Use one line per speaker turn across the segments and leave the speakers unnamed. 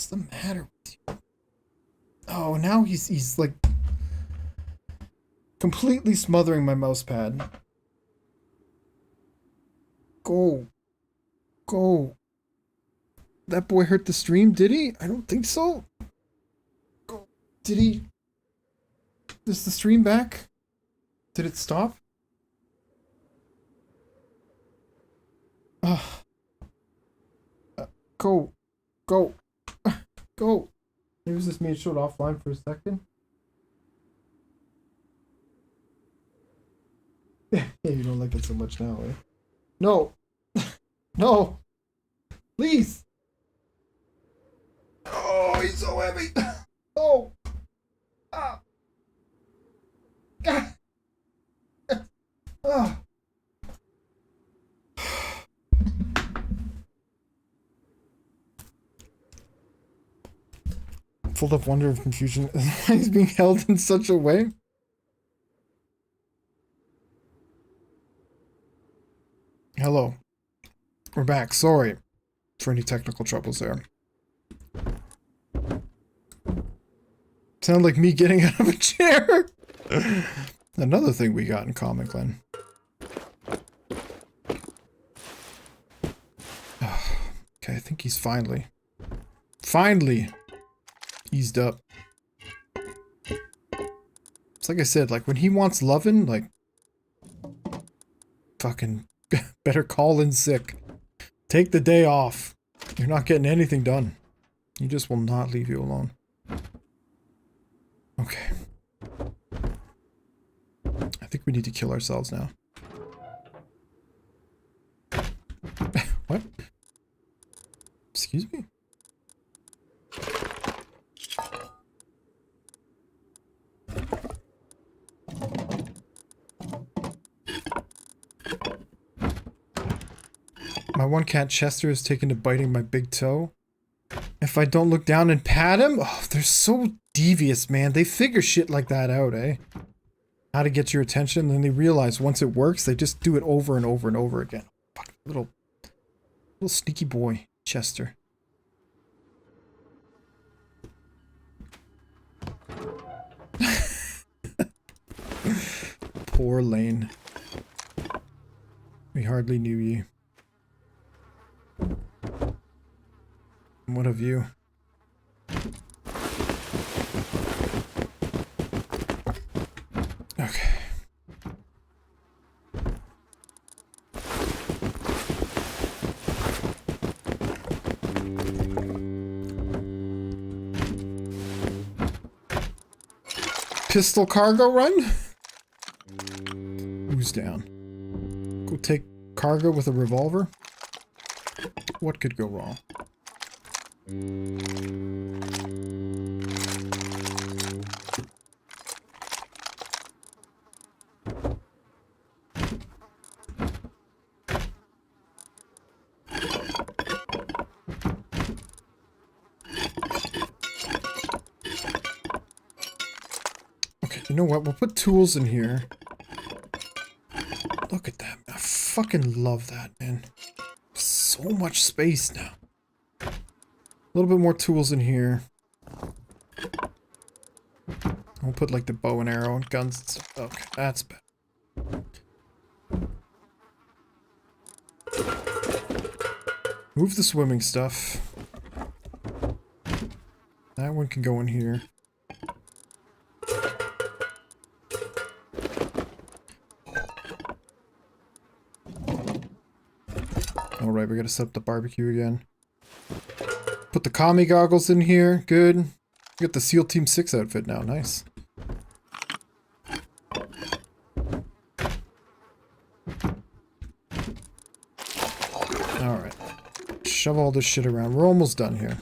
What's the matter with you? Oh, now he's like completely smothering my mouse pad. Go. Go. That boy hurt the stream, did he? I don't think so. Go. Did he? Is the stream back? Did it stop? Ugh. Go. Go. Go. Maybe this made showed offline for a second. Yeah, you don't like it so much now, eh? No. No. Please. Oh, he's so heavy. Oh. Ah. Ah. Ah. Full of wonder and confusion. He's being held in such a way. Hello. We're back. Sorry for any technical troubles there. Sound like me getting out of a chair. Another thing we got in common, Glenn. Okay, I think he's finally eased up. It's like I said, like when he wants loving, like fucking better call in sick. Take the day off. You're not getting anything done. He just will not leave you alone. Okay. I think we need to kill ourselves now. What? Excuse me? My one cat Chester is taken to biting my big toe. If I don't look down and pat him? Oh, they're so devious, man. They figure shit like that out, eh? How to get your attention, then they realize once it works, they just do it over and over and over again. Fuck, little sneaky boy, Chester. Poor Lane. We hardly knew ye. What of you? Okay. Pistol cargo run? Who's down? Go take cargo with a revolver? What could go wrong? Okay, you know what? We'll put tools in here. Look at that. I fucking love that, man. So much space now. A little bit more tools in here. We'll put like the bow and arrow and guns and stuff. Okay, that's better. Move the swimming stuff. That one can go in here. Alright, we gotta set up the barbecue again. Put the commie goggles in here. Good. We got the SEAL Team 6 outfit now. Nice. Alright. Shove all this shit around. We're almost done here.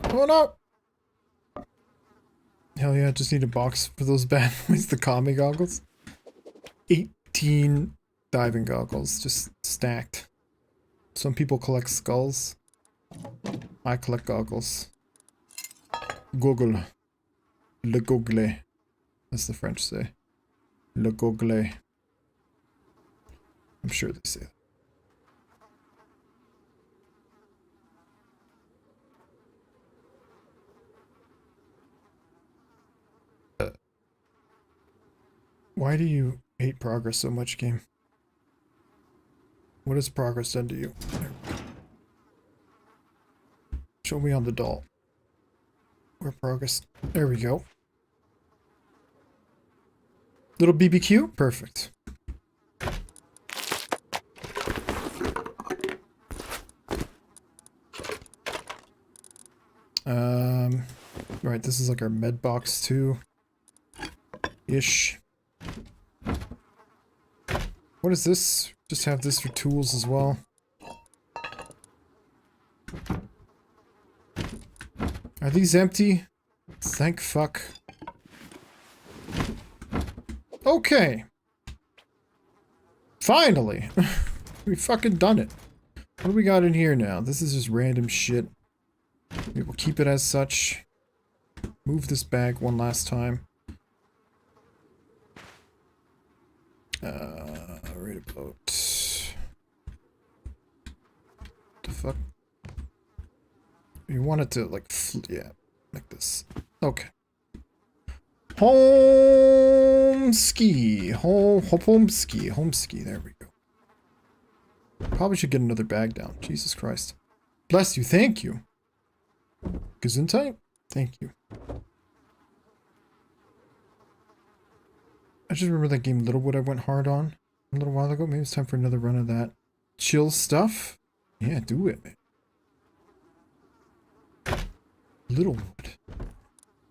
Oh no! Hell yeah, I just need a box for those bad boys, the commie goggles. 18 diving goggles, just stacked. Some people collect skulls. I collect goggles. Google. Le google, as the French say. Le Google. I'm sure they say that. Why do you hate progress so much, game? What has progress done to you? Show me on the doll. Where progress? There we go. Little BBQ? Perfect. Right, this is like our med box too. Ish. What is this? Just have this for tools as well. Are these empty? Thank fuck. Okay. Finally. We fucking done it. What do we got in here now? This is just random shit. We will keep it as such. Move this bag one last time. Right about... The fuck? You want it to, like, yeah, like this. Okay. Home ski. Home ski. There we go. Probably should get another bag down. Jesus Christ. Bless you. Thank you. Gesundheit? Thank you. I just remember that game Littlewood I went hard on a little while ago. Maybe it's time for another run of that. Chill stuff? Yeah, do it, man. Littlewood.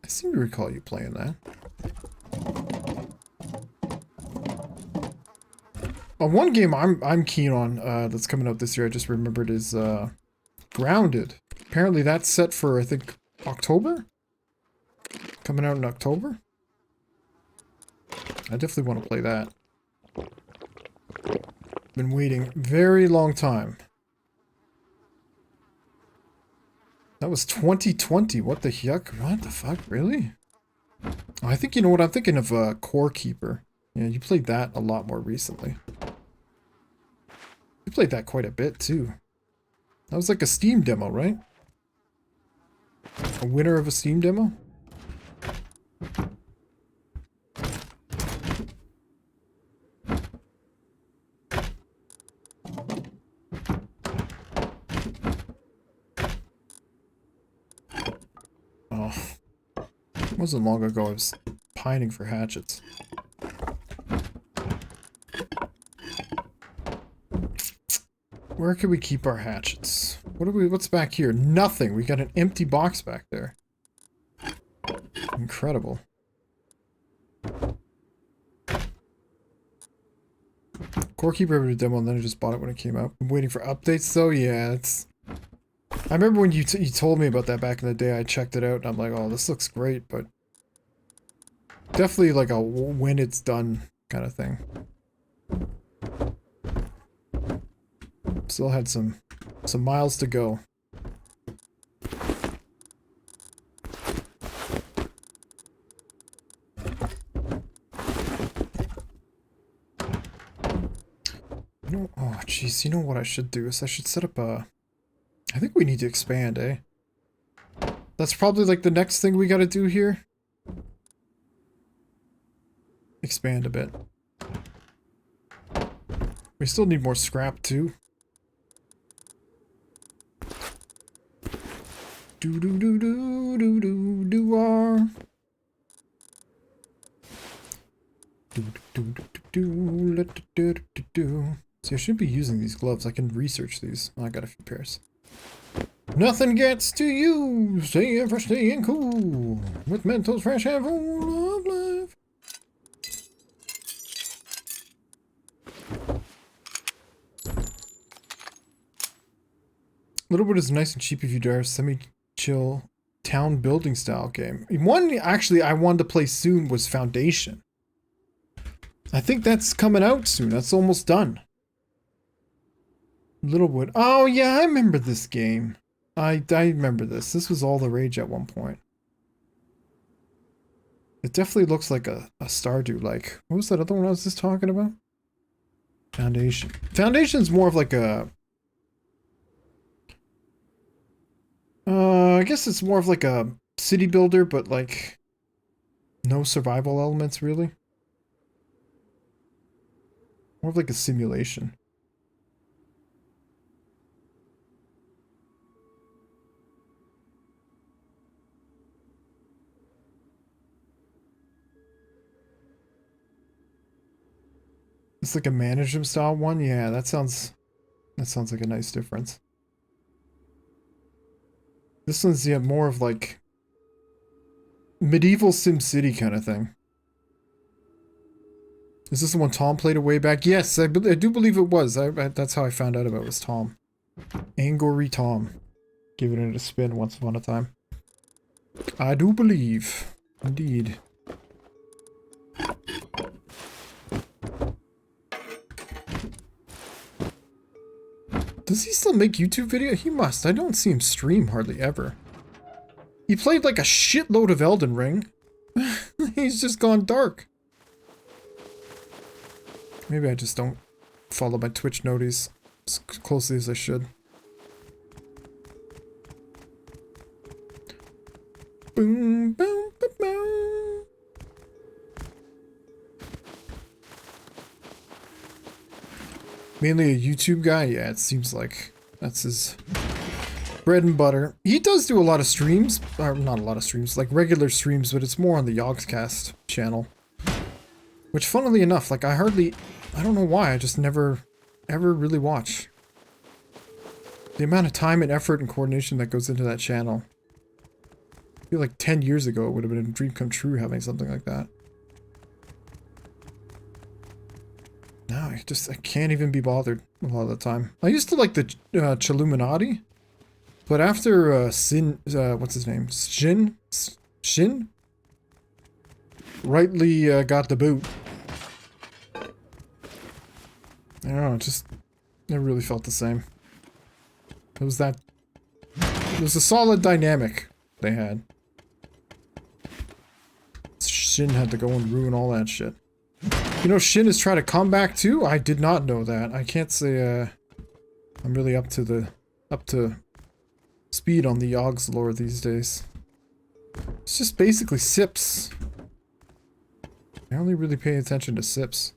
I seem to recall you playing that. One game I'm keen on that's coming out this year, I just remembered, is Grounded. Apparently that's set for, I think, October? Coming out in October? I definitely want to play that. Been waiting very long time. That was 2020. What the heck? What the fuck? Really? Oh, I think you know what I'm thinking of. Core Keeper. Yeah, you played that a lot more recently. You played that quite a bit too. That was like a Steam demo, right? A winner of a Steam demo? Oh. It wasn't long ago I was pining for hatchets. Where can we keep our hatchets? What's back here? Nothing. We got an empty box back there. Incredible. Core Keeper did a demo and then I just bought it when it came out. I'm waiting for updates though. Yeah, it's... I remember when you told me about that back in the day. I checked it out and I'm like, oh, this looks great, but... Definitely like a when it's done kind of thing. Still had some miles to go. Oh jeez, you know what I should do is I should set up a... I think we need to expand, eh? That's probably like the next thing we gotta do here. Expand a bit. We still need more scrap too. Do do do do do do do are. Do do do do do do do do. See, I should be using these gloves. I can research these. Oh, I got a few pairs. Nothing gets to you. Staying fresh, staying cool. With Mentos fresh and full of life. Littlewood is nice and cheap if you dare. Semi-chill town building style game. One actually I wanted to play soon was Foundation. I think that's coming out soon. That's almost done. Littlewood. Oh yeah, I remember this game. I remember this. This was all the rage at one point. It definitely looks like a Stardew, like, what was that other one I was just talking about? Foundation. Foundation's more of like a... I guess it's more of like a city builder, but like, no survival elements, really. More of like a simulation. It's like a management style one? Yeah, that sounds like a nice difference. This one's, yeah, more of like medieval SimCity kind of thing. Is this the one Tom played a way back? Yes, I do believe it was. That's how I found out about it, was Tom. Angry Tom. Giving it a spin once upon a time. I do believe. Indeed. Does he still make YouTube video? He must. I don't see him stream hardly ever. He played like a shitload of Elden Ring. He's just gone dark. Maybe I just don't follow my Twitch noties as closely as I should. Boom, boom, boom, boom. Mainly a YouTube guy? Yeah, it seems like that's his bread and butter. He does do a lot of streams, or not a lot of streams, like regular streams, but it's more on the Yogscast channel. Which, funnily enough, like I don't know why, I just never, ever really watch. The amount of time and effort and coordination that goes into that channel. I feel like 10 years ago it would have been a dream come true having something like that. Now I can't even be bothered a lot of the time. I used to like the Chilluminati, but after what's his name? Shin? Rightly got the boot. I don't know, it just never really felt the same. It was a solid dynamic they had. Shin had to go and ruin all that shit. You know, Shin is trying to come back too? I did not know that. I can't say I'm really up to speed on the Yogs lore these days. It's just basically Sips. I only really pay attention to Sips.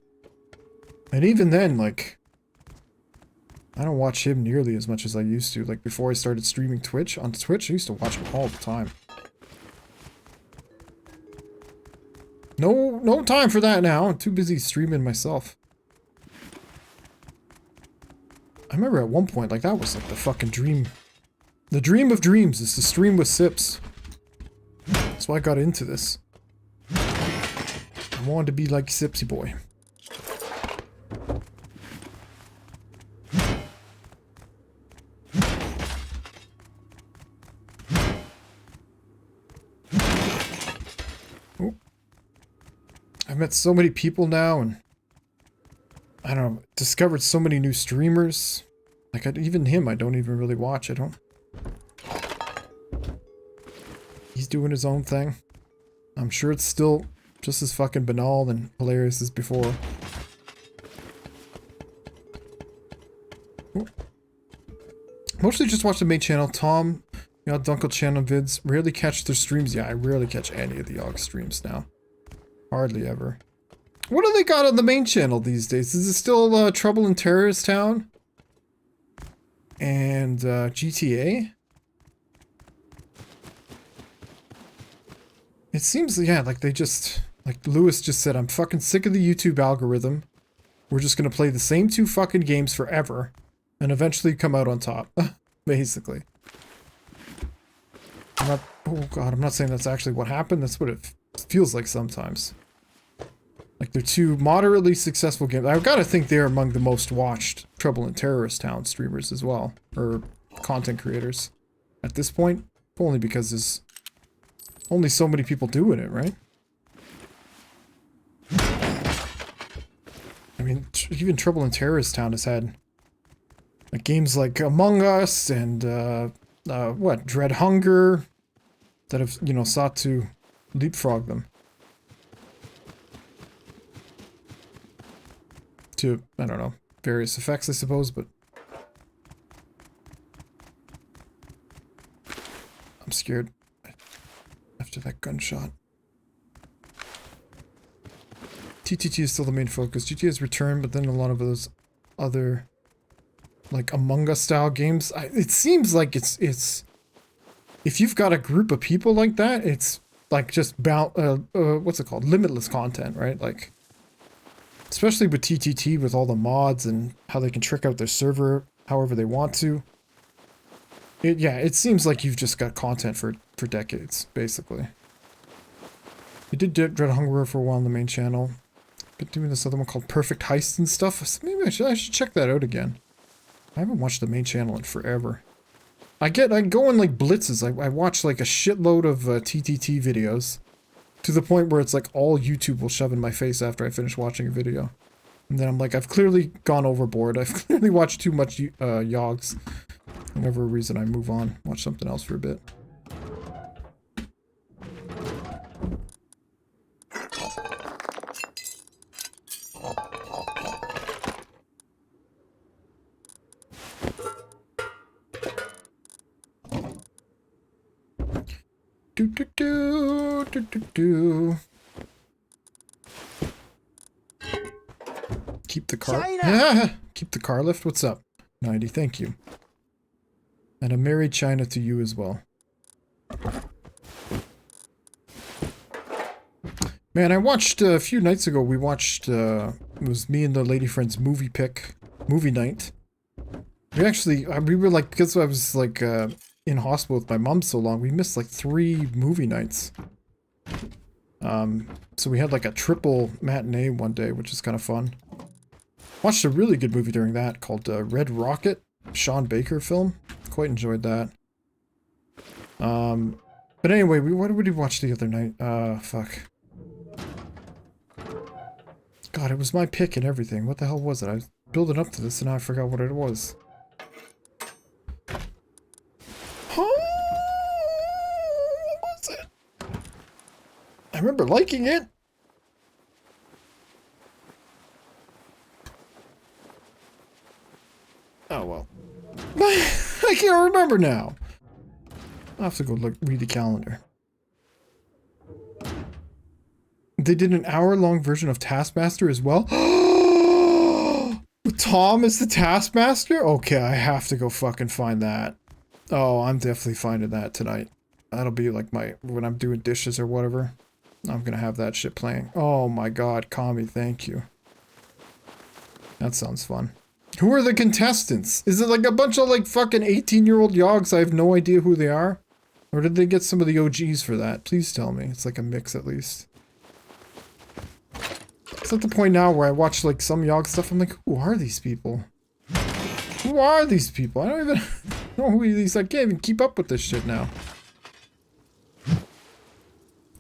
And even then, like, I don't watch him nearly as much as I used to. Like, before I started streaming on Twitch, I used to watch him all the time. No time for that now. I'm too busy streaming myself. I remember at one point, like, that was like the fucking dream. The dream of dreams is to stream with Sips. That's why I got into this. I wanted to be like Sipsy Boy. I've met so many people now, and I don't know, discovered so many new streamers. Like, even him, I don't even really watch. He's doing his own thing. I'm sure it's still just as fucking banal and hilarious as before. Ooh. Mostly just watch the main channel. Tom, Dunkel channel vids. Rarely catch their streams. Yeah, I rarely catch any of the Yogg streams now. Hardly ever. What do they got on the main channel these days? Is it still Trouble in Terrorist Town? And GTA? It seems, yeah, like they just... Like Lewis just said, I'm fucking sick of the YouTube algorithm. We're just gonna play the same two fucking games forever. And eventually come out on top. Basically. Oh god, I'm not saying that's actually what happened. That's what it feels like sometimes. Like, they're two moderately successful games. I've got to think they're among the most watched Trouble in Terrorist Town streamers as well. Or content creators. At this point. Only because there's only so many people doing it, right? I mean, even Trouble in Terrorist Town has had like, games like Among Us and, Dread Hunger that have, sought to leapfrog them. to, I don't know, various effects, I suppose, but I'm scared after that gunshot. TTT is still the main focus. GTA has returned, but then a lot of those other, like, Among Us style games, it seems like it's if you've got a group of people like that, it's like just what's it called? Limitless content, right? Like, especially with TTT, with all the mods and how they can trick out their server however they want to. Yeah, it seems like you've just got content for decades, basically. We did Dread Hunger for a while on the main channel. Been doing this other one called Perfect Heist and stuff. So maybe I should check that out again. I haven't watched the main channel in forever. I go in like blitzes. I watch like a shitload of TTT videos to the point where it's like all YouTube will shove in my face after I finish watching a video. And then I'm like, I've clearly gone overboard. I've clearly watched too much Yogs. Whatever reason, I move on. Watch something else for a bit. Do do do do do do. Keep the car. Keep the car lift. What's up? 90. Thank you. And a Merry China to you as well. Man, I watched a few nights ago. We watched. It was me and the lady friends movie night. We were like, because I was like in hospital with my mom so long, we missed like 3 movie nights. So we had like a triple matinee one day, which is kind of fun. Watched a really good movie during that called Red Rocket, Sean Baker film. Quite enjoyed that. But anyway, what did we watch the other night? Fuck. God, it was my pick and everything. What the hell was it? I was building up to this and now I forgot what it was. What was it? I remember liking it. Oh well. I can't remember now. I'll have to go read the calendar. They did an hour-long version of Taskmaster as well. Tom is the Taskmaster? Okay, I have to go fucking find that. Oh, I'm definitely finding that tonight. That'll be like when I'm doing dishes or whatever. I'm gonna have that shit playing. Oh my god, Kami, thank you. That sounds fun. Who are the contestants? Is it like a bunch of like fucking 18-year-old yogs? I have no idea who they are. Or did they get some of the OGs for that? Please tell me. It's like a mix at least. It's at the point now where I watch like some Yog stuff. I'm like, who are these people? Who are these people? I don't even know who these. I can't even keep up with this shit now.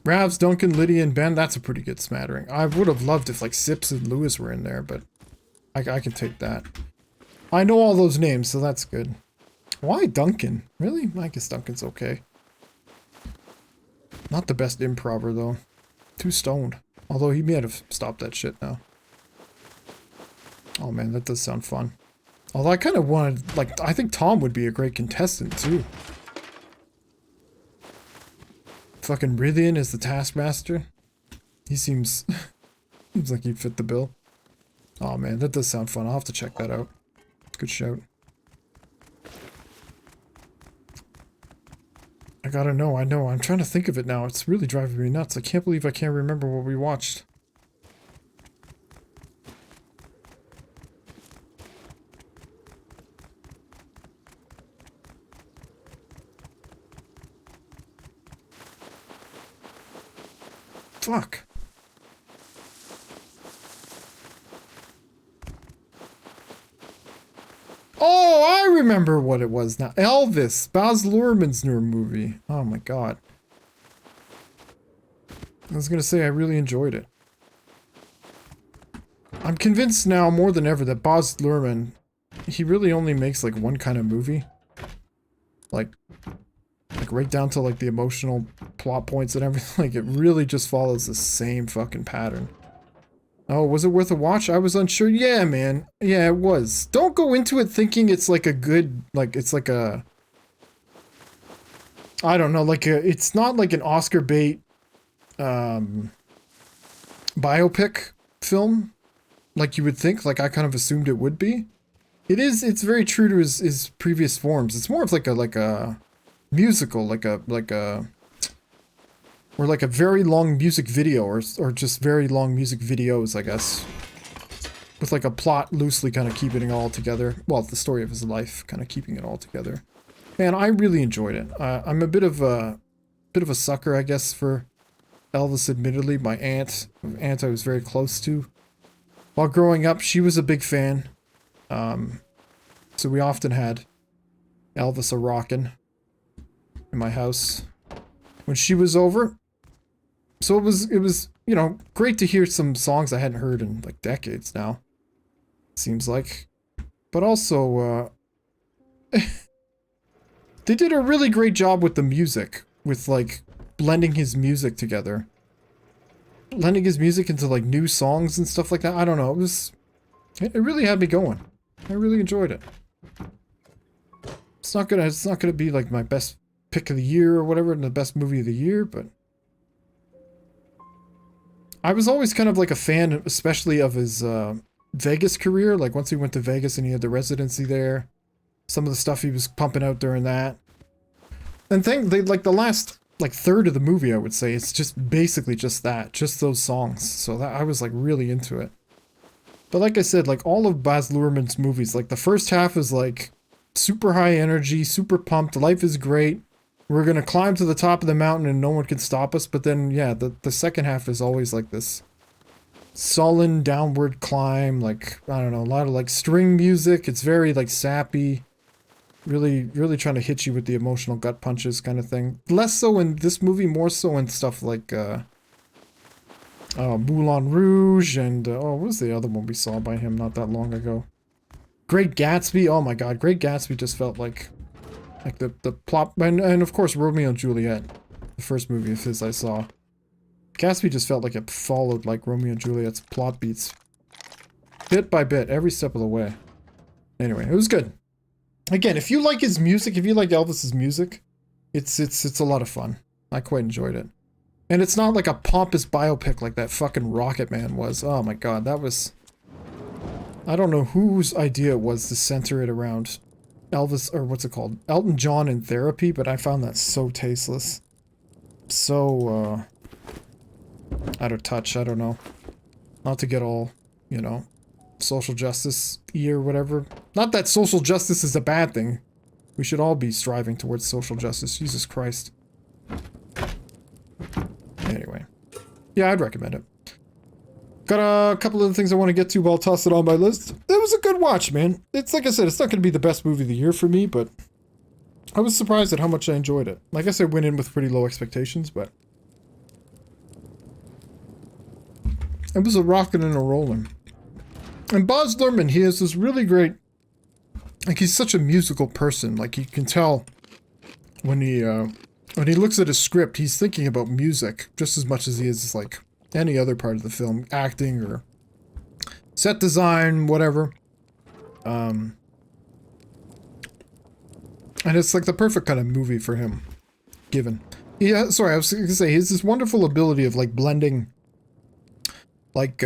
Ravs, Duncan, Lydia, and Ben. That's a pretty good smattering. I would have loved if like Sips and Lewis were in there, but I can take that. I know all those names, so that's good. Why Duncan? Really? I guess Duncan's okay. Not the best improver though. Too stoned. Although he may have stopped that shit now. Oh man, that does sound fun. Although I kind of wanted, like, I think Tom would be a great contestant too. Fucking Rithian is the Taskmaster. He seems like he'd fit the bill. Oh man, that does sound fun. I'll have to check that out. Good shout. I gotta know, I know. I'm trying to think of it now. It's really driving me nuts. I can't believe I can't remember what we watched. Fuck. Oh, I remember what it was now. Elvis, Baz Luhrmann's new movie. Oh my god. I was gonna say I really enjoyed it. I'm convinced now more than ever that Baz Luhrmann, he really only makes like one kind of movie. Like right down to like the emotional plot points and everything. Like it really just follows the same fucking pattern. Oh, was it worth a watch? I was unsure. Yeah, man. Yeah, it was. Don't go into it thinking it's like a good, like, it's like a, I don't know, like a, it's not like an Oscar bait, biopic film, like you would think, like I kind of assumed it would be. It's very true to his previous forms. It's more of like a musical, or like a very long music video, or just very long music videos, I guess. With like a plot loosely kind of keeping it all together. Well, the story of his life, kind of keeping it all together. Man, I really enjoyed it. I'm a bit of a sucker, I guess, for Elvis, admittedly. My aunt I was very close to. While growing up, she was a big fan. So we often had Elvis a-rockin' in my house when she was over. So it was, you know, great to hear some songs I hadn't heard in like decades now. Seems like. But also, they did a really great job with the music, with like blending his music together. Blending his music into like new songs and stuff like that. I don't know, it really had me going. I really enjoyed it. It's not gonna be like my best pick of the year or whatever, and the best movie of the year, but I was always kind of like a fan, especially of his Vegas career. Like once he went to Vegas and he had the residency there, some of the stuff he was pumping out during that. And they like the last like third of the movie, I would say, it's just basically just that, just those songs. So that I was like really into it. But like I said, like all of Baz Luhrmann's movies, like the first half is like super high energy, super pumped, life is great. We're gonna climb to the top of the mountain and no one can stop us. But then, yeah, the second half is always like this sullen downward climb, like, I don't know, a lot of like string music. It's very like sappy. Really trying to hit you with the emotional gut punches kind of thing. Less so in this movie, more so in stuff like Moulin Rouge and what was the other one we saw by him not that long ago? Great Gatsby. Oh my god, Great Gatsby just felt like the plot, and of course Romeo and Juliet, the first movie of his I saw. Gatsby just felt like it followed like Romeo and Juliet's plot beats, bit by bit, every step of the way. Anyway, it was good. Again, if you like his music, if you like Elvis's music, it's a lot of fun. I quite enjoyed it. And it's not like a pompous biopic like that fucking Rocket Man was. Oh my god, that was... I don't know whose idea it was to center it around Elvis, or what's it called? Elton John in therapy, but I found that so tasteless. So, out of touch, I don't know. Not to get all, you know, social justice-y or whatever. Not that social justice is a bad thing. We should all be striving towards social justice. Jesus Christ. Anyway. Yeah, I'd recommend it. Got a couple of things I want to get to, but I'll toss it on my list. It was a good watch, man. It's like I said, it's not going to be the best movie of the year for me, but I was surprised at how much I enjoyed it. Like I said, I went in with pretty low expectations, but it was a rockin' and a rollin'. And Baz Luhrmann, he has this really great, like he's such a musical person. Like you can tell when he looks at a script, he's thinking about music just as much as he is like any other part of the film, acting or set design, whatever. And it's like the perfect kind of movie for him, given. Yeah, sorry, I was going to say, he has this wonderful ability of like blending, like,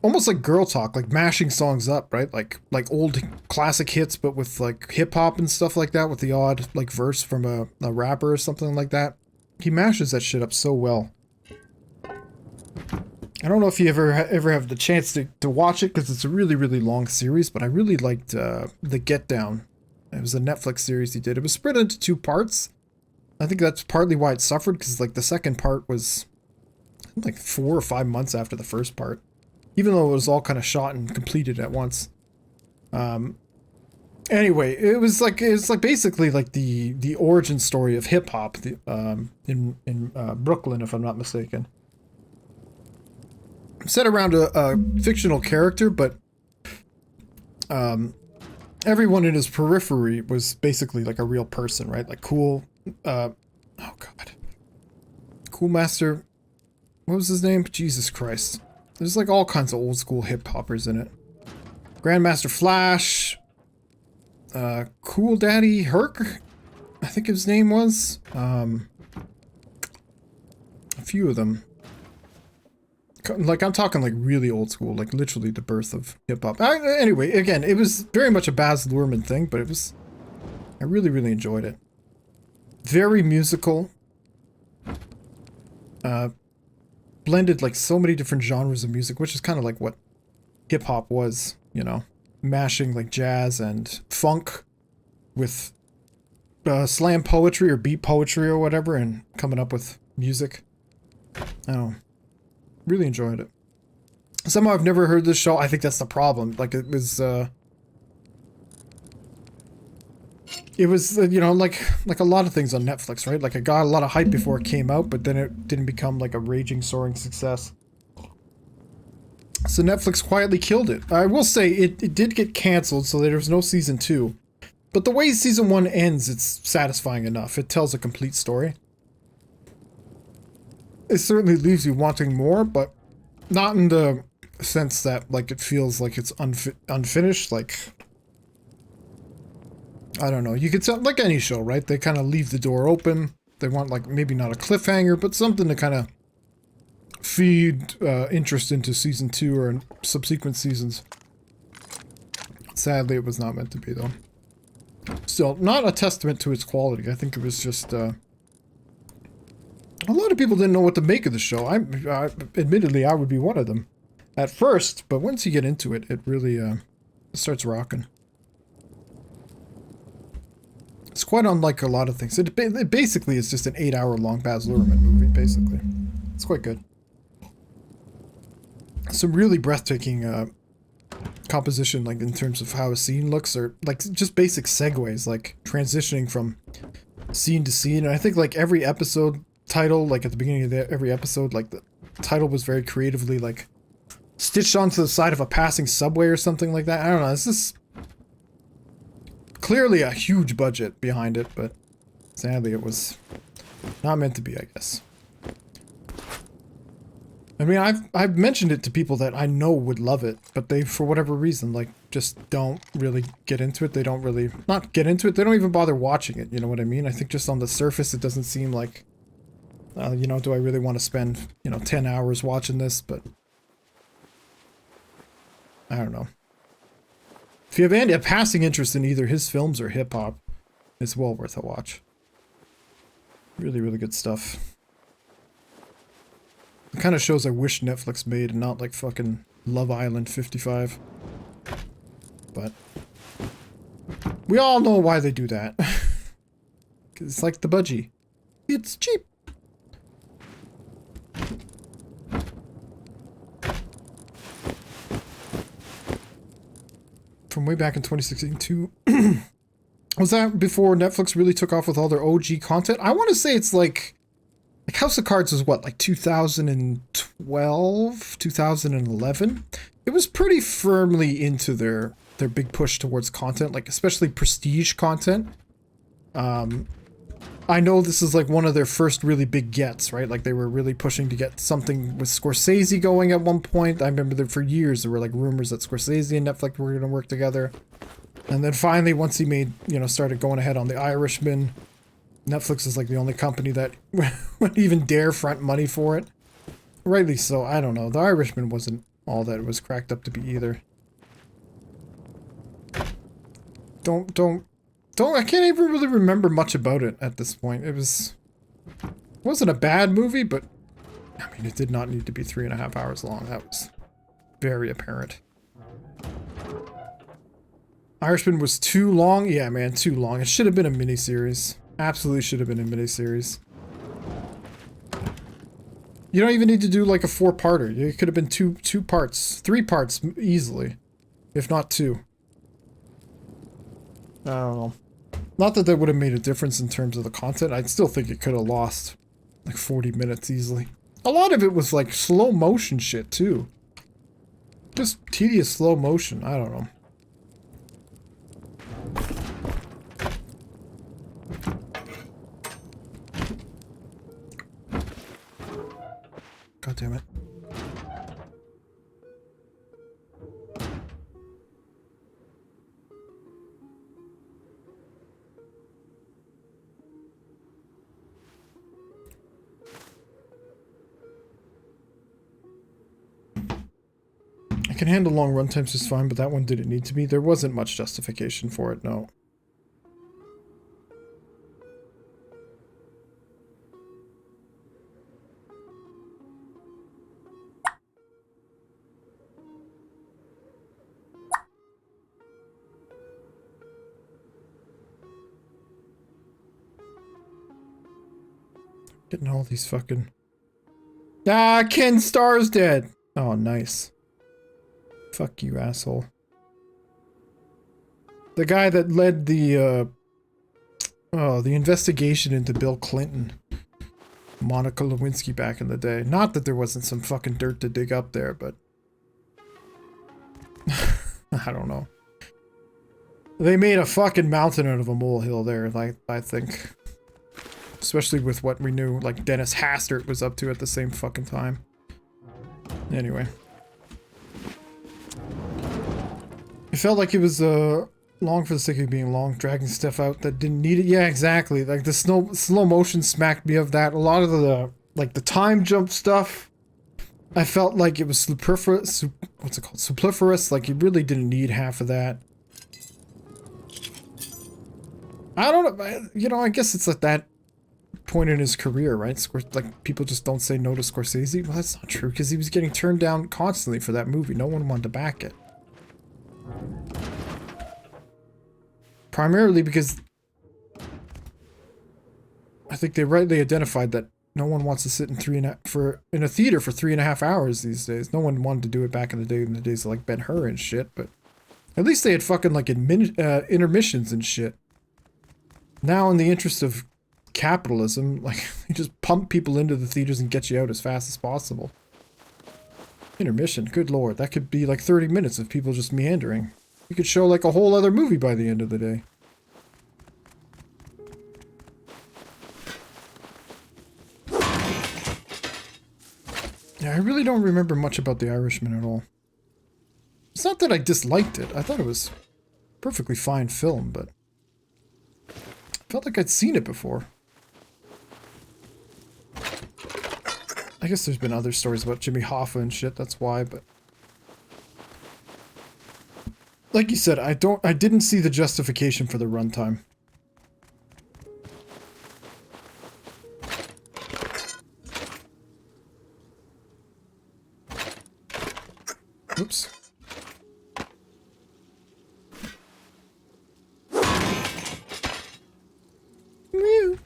almost like girl talk, like mashing songs up, right? Like old classic hits, but with like hip hop and stuff like that, with the odd like verse from a rapper or something like that. He mashes that shit up so well. I don't know if you ever have the chance to watch it, because it's a really long series, but I really liked The Get Down. It was a Netflix series he did. It was split into 2 parts. I think that's partly why it suffered, because like the second part was like 4 or 5 months after the first part, even though it was all kind of shot and completed at once. Anyway, it's like basically like the origin story of hip hop in Brooklyn, if I'm not mistaken. Set around a fictional character, but everyone in his periphery was basically like a real person, right? Like Cool, oh god, Cool Master, What was his name? Jesus Christ. There's like all kinds of old school hip hoppers in it. Grandmaster Flash. Cool Daddy Herc, I think his name was. A few of them. Like, I'm talking like really old school, like literally the birth of hip-hop. Anyway, again, it was very much a Baz Luhrmann thing, but I really, really enjoyed it. Very musical. Blended like so many different genres of music, which is kind of like what hip-hop was, you know. Mashing like jazz and funk with slam poetry or beat poetry or whatever, and coming up with music. I don't know. Really enjoyed it. Somehow I've never heard this show. I think that's the problem. Like it was you know, like a lot of things on Netflix, right? Like it got a lot of hype before it came out, but then it didn't become like a raging, soaring success. So Netflix quietly killed it. I will say it did get canceled, so there was no season 2. But the way season 1 ends, it's satisfying enough. It tells a complete story. It certainly leaves you wanting more, but not in the sense that like it feels like it's unfinished. Like, I don't know. You could tell, like any show, right? They kind of leave the door open. They want like maybe not a cliffhanger, but something to kind of feed interest into season 2 or subsequent seasons. Sadly, it was not meant to be, though. Still, not a testament to its quality. I think it was just a lot of people didn't know what to make of the show. Admittedly, I would be one of them at first, but once you get into it, it really starts rocking. It's quite unlike a lot of things. It basically is just an 8-hour-long Baz Luhrmann movie, basically. It's quite good. Some really breathtaking composition, like in terms of how a scene looks, or like just basic segues, like transitioning from scene to scene. And I think like every episode title, like at the beginning of every episode, like the title was very creatively like stitched onto the side of a passing subway or something like that. I don't know. It's just clearly a huge budget behind it, but sadly it was not meant to be, I guess. I mean, I've mentioned it to people that I know would love it, but they, for whatever reason, like, just don't really get into it. They don't really, not get into it, they don't even bother watching it, you know what I mean? I think just on the surface, it doesn't seem like, you know, do I really want to spend, you know, 10 hours watching this? But I don't know. If you have a passing interest in either his films or hip-hop, it's well worth a watch. Really, really good stuff. The kind of shows I wish Netflix made, and not like fucking Love Island 55. But we all know why they do that. 'Cause it's like the budgie. It's cheap. From way back in 2016 too. Was that before Netflix really took off with all their OG content? I want to say it's like House of Cards was what, like 2012, 2011? It was pretty firmly into their big push towards content, like especially prestige content. I know this is like one of their first really big gets, right? Like they were really pushing to get something with Scorsese going at one point. I remember that for years there were like rumors that Scorsese and Netflix were going to work together. And then finally, once he made, you know, started going ahead on The Irishman, Netflix is like the only company that would even dare front money for it. Rightly so, I don't know. The Irishman wasn't all that it was cracked up to be either. I can't even really remember much about it at this point. It wasn't a bad movie, but I mean, it did not need to be 3.5 hours long. That was very apparent. Irishman was too long? Yeah, man, too long. It should have been a miniseries. Absolutely should have been a miniseries. You don't even need to do like a 4-parter. It could have been two parts, 3 parts easily, if not 2. I don't know. Not that would have made a difference in terms of the content. I'd still think it could have lost like 40 minutes easily. A lot of it was like slow motion shit too. Just tedious slow motion. I don't know. God I can handle long runtimes just fine, but that one didn't need to be. There wasn't much justification for it, no. Getting all these fucking... Ah, Ken Starr's dead! Oh, nice. Fuck you, asshole. The guy that led the investigation into Bill Clinton. Monica Lewinsky back in the day. Not that there wasn't some fucking dirt to dig up there, but... I don't know. They made a fucking mountain out of a molehill there, like, I think. Especially with what we knew, like, Dennis Hastert was up to at the same fucking time. Anyway. It felt like it was, long for the sake of being long, dragging stuff out that didn't need it. Yeah, exactly. Like, the slow motion smacked me of that. A lot of the, like, the time jump stuff, I felt like it was superfluous. What's it called? Superfluous. Like, you really didn't need half of that. I don't know. You know, I guess it's at that point in his career, right? Like, people just don't say no to Scorsese. Well, that's not true, because he was getting turned down constantly for that movie. No one wanted to back it. Primarily because I think they rightly identified that no one wants to sit in in a theater for 3.5 hours these days. No one wanted to do it back in the days of like Ben-Hur and shit, but at least they had fucking like intermissions and shit. Now, in the interest of capitalism, like, they just pump people into the theaters and get you out as fast as possible. Intermission, good lord, that could be like 30 minutes of people just meandering. You could show like a whole other movie by the end of the day. Yeah, I really don't remember much about The Irishman at all. It's not that I disliked it. I thought it was a perfectly fine film, but I felt like I'd seen it before. I guess there's been other stories about Jimmy Hoffa and shit, that's why, but... Like you said, I didn't see the justification for the runtime. Oops. Mew.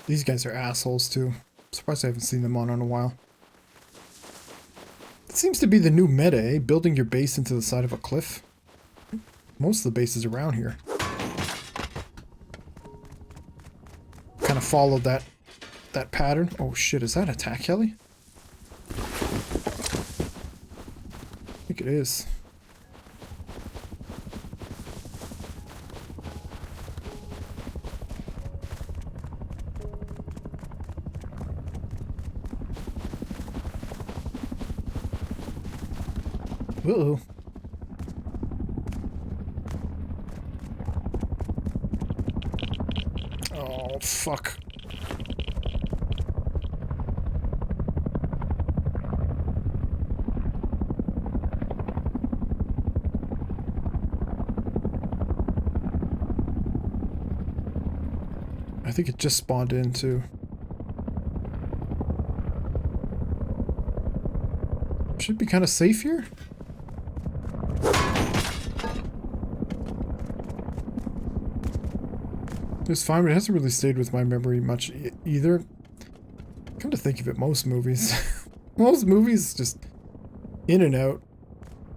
These guys are assholes too. I'm surprised I haven't seen them on in a while. It seems to be the new meta, eh? Building your base into the side of a cliff. Most of the bases around here kind of followed that pattern. Oh shit, is that attack heli? I think it is. Uh-oh. Oh, fuck. I think it just spawned in, too. Should be kind of safe here. It's fine, but it hasn't really stayed with my memory much either. Come to think of it, most movies. Most movies just in and out.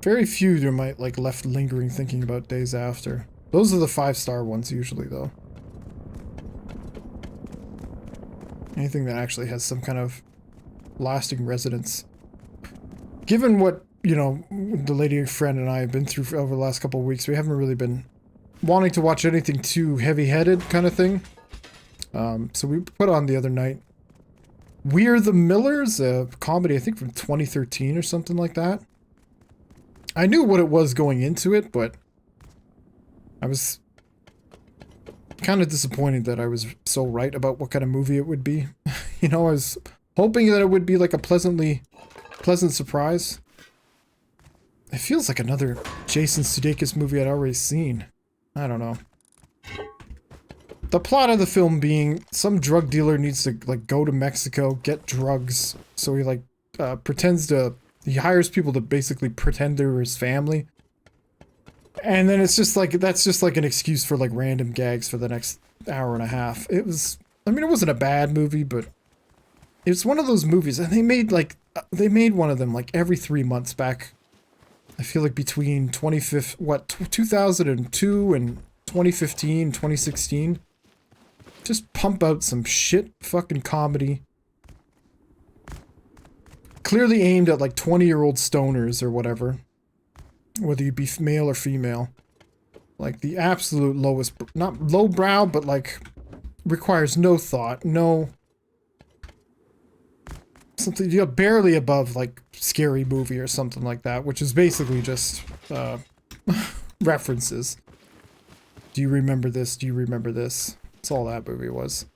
Very few there might like left lingering thinking about days after. Those are the 5-star ones usually, though. Anything that actually has some kind of lasting resonance. Given what, you know, the lady friend and I have been through over the last couple of weeks, we haven't really been wanting to watch anything too heavy-headed kind of thing. So we put on the other night We're the Millers, a comedy I think from 2013 or something like that. I knew what it was going into it, but I was kind of disappointed that I was so right about what kind of movie it would be. You know, I was hoping that it would be like a pleasantly pleasant surprise. It feels like another Jason Sudeikis movie I'd already seen. I don't know. The plot of the film being some drug dealer needs to like go to Mexico, get drugs, so he like he hires people to basically pretend they're his family. And then it's just like, that's just like an excuse for like random gags for the next hour and a half. It was, I mean, it wasn't a bad movie, but it's one of those movies, and they made one of them like every 3 months back. I feel like between 2002 and 2015, 2016. Just pump out some shit fucking comedy. Clearly aimed at like 20-year-old stoners or whatever. Whether you be male or female. Like the absolute lowest, not lowbrow, but like requires no thought, no... Something, you know, barely above like Scary Movie or something like that, which is basically just references. Do you remember this? Do you remember this? That's all that movie was.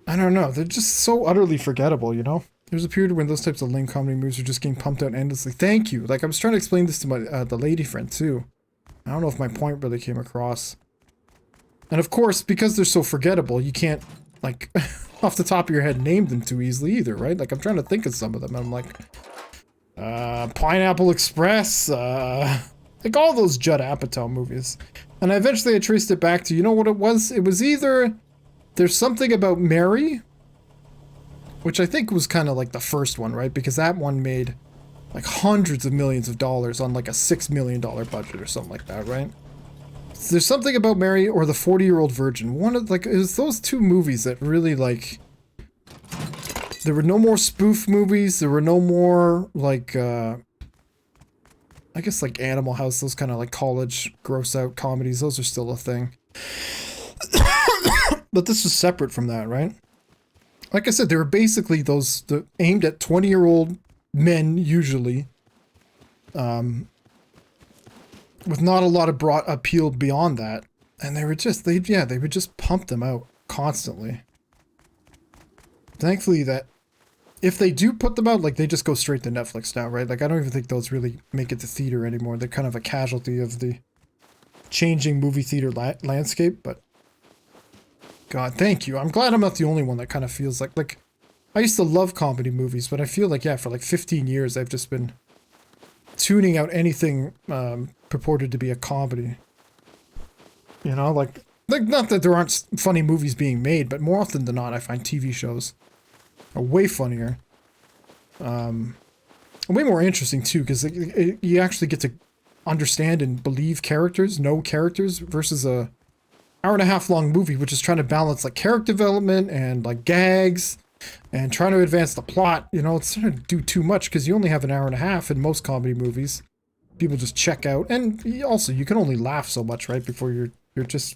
I don't know. They're just so utterly forgettable, you know? There's a period when those types of lame comedy movies are just getting pumped out endlessly. Thank you. Like, I was trying to explain this to my the lady friend, too. I don't know if my point really came across. And of course, because they're so forgettable, you can't, like, off the top of your head, name them too easily either, right? Like, I'm trying to think of some of them, and I'm like... Pineapple Express, like all those Judd Apatow movies. And eventually I traced it back to, you know what it was? It was either There's Something About Mary, which I think was kind of like the first one, right? Because that one made like hundreds of millions of dollars on like a $6 million budget or something like that, right? So There's Something About Mary or The 40-Year-Old Virgin. One of, like, it was those two movies that really, like... There were no more spoof movies, there were no more, like, I guess like Animal House, those kind of like college gross out comedies, those are still a thing. But this was separate from that, right? Like I said, they were basically those aimed at 20-year-old men, usually. With not a lot of broad appeal beyond that. And they were just, they would just pump them out constantly. Thankfully that, if they do put them out, like, they just go straight to Netflix now, right? Like, I don't even think those really make it to theater anymore. They're kind of a casualty of the changing movie theater landscape, but... God, thank you. I'm glad I'm not the only one that kind of feels like... I used to love comedy movies, but I feel like, yeah, for like 15 years, I've just been tuning out anything purported to be a comedy. You know, like, not that there aren't funny movies being made, but more often than not, I find TV shows are way funnier. Way more interesting, too, because you actually get to understand and believe characters, know characters, versus a hour-and-a-half long movie, which is trying to balance, like, character development and, like, gags, and trying to advance the plot. You know, it's trying to do too much, because you only have an hour and a half in most comedy movies. People just check out, and also, you can only laugh so much, right, before you're just...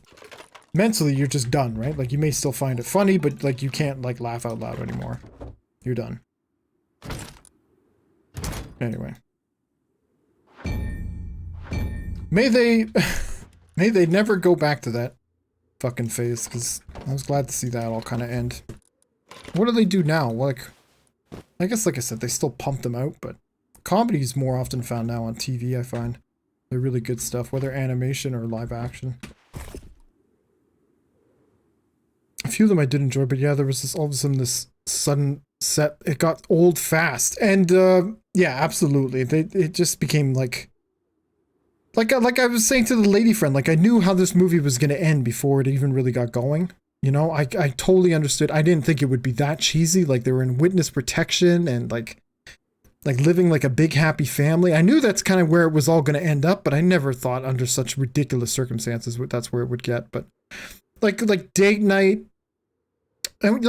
Mentally, you're just done, right? Like, you may still find it funny, but, like, you can't, like, laugh out loud anymore. You're done. Anyway. May they... may they never go back to that fucking phase, because I was glad to see that all kind of end. What do they do now? Like, I guess, like I said, they still pump them out, but comedy is more often found now on TV, I find. They're really good stuff, whether animation or live action. A few of them I did enjoy, but yeah, there was this all of a sudden this sudden set. It got old fast, and yeah, absolutely. It just became like I was saying to the lady friend, like I knew how this movie was going to end before it even really got going. You know, I totally understood. I didn't think it would be that cheesy. Like they were in witness protection and like living like a big happy family. I knew that's kind of where it was all going to end up, but I never thought under such ridiculous circumstances that's where it would get. But like date night. And,